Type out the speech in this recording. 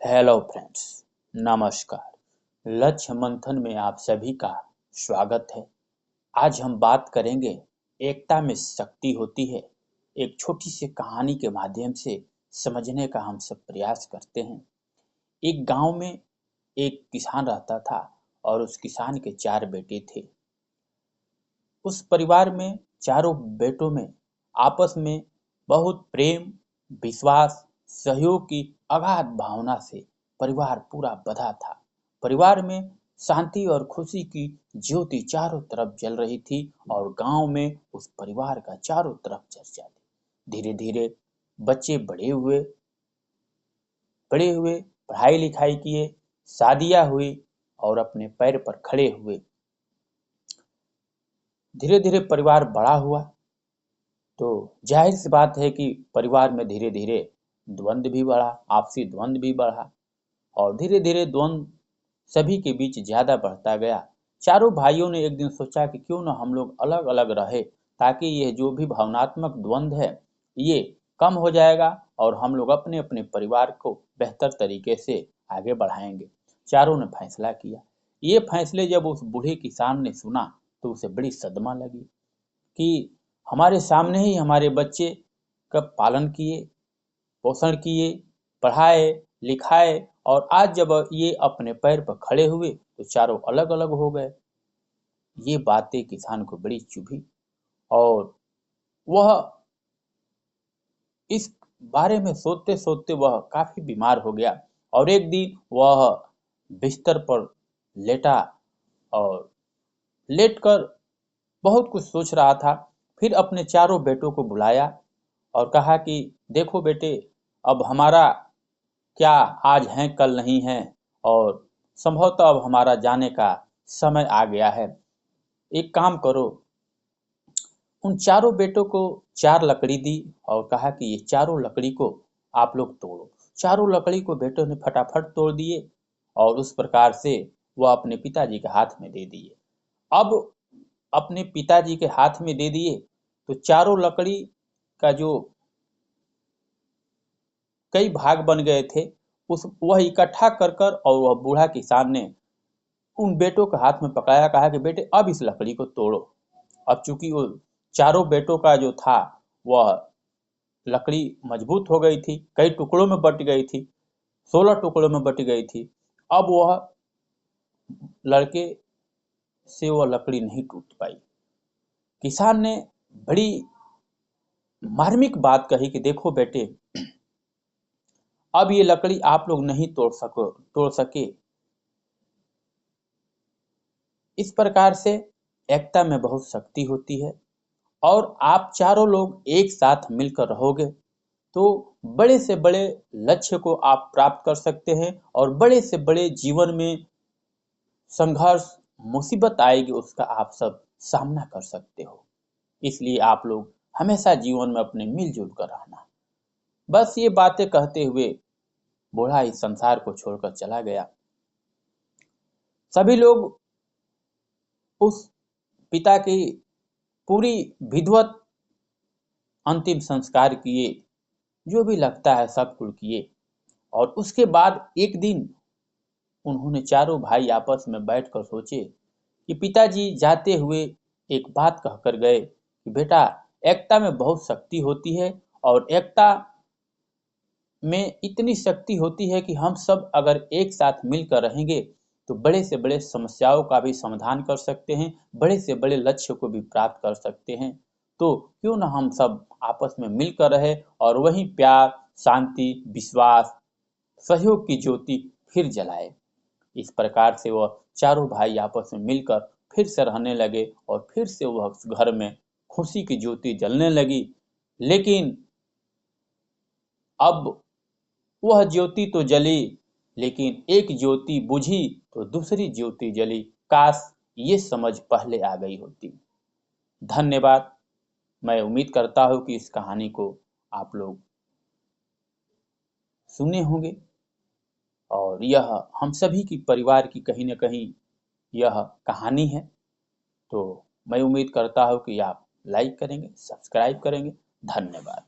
Hello friends, नमस्कार। लक्ष्य मंथन में आप सभी का स्वागत है। आज हम बात करेंगे एकता में शक्ति होती है। एक छोटी सी कहानी के माध्यम से समझने का हम सब प्रयास करते हैं। एक गांव में एक किसान रहता था और उस किसान के 4 बेटे थे। उस परिवार में चारों बेटों में आपस में बहुत प्रेम, विश्वास, सहयोग की अगाध भावना से परिवार पूरा बधा था। परिवार में शांति और खुशी की ज्योति चारों तरफ जल रही थी और गांव में उस परिवार का चारों तरफ चर्चा थी। धीरे धीरे बच्चे बड़े हुए, पढ़ाई लिखाई किए, शादियां हुई और अपने पैर पर खड़े हुए। धीरे धीरे परिवार बड़ा हुआ तो जाहिर सी बात है कि परिवार में धीरे धीरे द्वंद्व भी बढ़ा, आपसी द्वंद्व भी बढ़ा और धीरे धीरे द्वंद्व सभी के बीच ज्यादा बढ़ता गया। चारों भाइयों ने एक दिन सोचा कि क्यों ना हम लोग अलग अलग रहे, ताकि यह जो भी भावनात्मक द्वंद्व है ये कम हो जाएगा और हम लोग अपने अपने परिवार को बेहतर तरीके से आगे बढ़ाएंगे। चारों ने फैसला किया। ये फैसले जब उस बूढ़े किसान ने सुना तो उसे बड़ी सदमा लगी कि हमारे सामने ही हमारे बच्चे का पालन किए, पोषण किए, पढ़ाए लिखाए और आज जब ये अपने पैर पर खड़े हुए तो चारों अलग अलग हो गए। ये बातें किसान को बड़ी चुभी और वह इस बारे में सोचते सोचते वह काफी बीमार हो गया और एक दिन वह बिस्तर पर लेटा और लेटकर बहुत कुछ सोच रहा था। फिर अपने चारों बेटों को बुलाया और कहा कि देखो बेटे, अब हमारा क्या आज है कल नहीं है और संभवतः अब हमारा जाने का समय आ गया है। एक काम करो, उन चारों बेटों को 4 लकड़ी दी और कहा कि ये चारों लकड़ी को आप लोग तोड़ो। चारों लकड़ी को बेटों ने फटाफट तोड़ दिए और उस प्रकार से वह अपने पिताजी के हाथ में दे दिए। अब अपने पिताजी के हाथ में दे दिए तो चारों लकड़ी का जो कई भाग बन गए थे उस वह इकट्ठा कर कर और वह बूढ़ा किसान ने उन बेटों के हाथ में पकड़ाया, कहा कि बेटे अब इस लकड़ी को तोड़ो। अब चूंकि वो चारों बेटों का जो था वह लकड़ी मजबूत हो गई थी, कई टुकड़ों में बट गई थी, 16 टुकड़ों में बट गई थी। अब वह लड़के से वह लकड़ी नहीं टूट पाई। किसान ने बड़ी मार्मिक बात कही कि देखो बेटे, अब ये लकड़ी आप लोग नहीं तोड़ सके। इस प्रकार से एकता में बहुत शक्ति होती है और आप चारों लोग एक साथ मिलकर रहोगे तो बड़े से बड़े लक्ष्य को आप प्राप्त कर सकते हैं और बड़े से बड़े जीवन में संघर्ष, मुसीबत आएगी उसका आप सब सामना कर सकते हो। इसलिए आप लोग हमेशा जीवन में अपने मिलजुल कर रहना। बस ये बातें कहते हुए बूढ़ा इस संसार को छोड़कर चला गया। सभी लोग उस पिता की पूरी विधिवत अंतिम संस्कार किए, जो भी लगता है सब कुछ किए और उसके बाद एक दिन उन्होंने चारों भाई आपस में बैठकर सोचे कि पिताजी जाते हुए एक बात कहकर गए कि बेटा, एकता में बहुत शक्ति होती है और एकता में इतनी शक्ति होती है कि हम सब अगर एक साथ मिलकर रहेंगे तो बड़े से बड़े समस्याओं का भी समाधान कर सकते हैं, बड़े से बड़े लक्ष्य को भी प्राप्त कर सकते हैं। तो क्यों ना हम सब आपस में मिलकर रहे और वही प्यार, शांति, विश्वास, सहयोग की ज्योति फिर जलाए। इस प्रकार से वह चारों भाई आपस में मिलकर फिर से रहने लगे और फिर से वह घर में खुशी की ज्योति जलने लगी। लेकिन अब वह ज्योति तो जली, लेकिन एक ज्योति बुझी तो दूसरी ज्योति जली। काश ये समझ पहले आ गई होती। धन्यवाद। मैं उम्मीद करता हूँ कि इस कहानी को आप लोग सुने होंगे और यह हम सभी की परिवार की कहीं न कहीं यह कहानी है। तो मैं उम्मीद करता हूँ कि आप लाइक करेंगे, सब्सक्राइब करेंगे। धन्यवाद।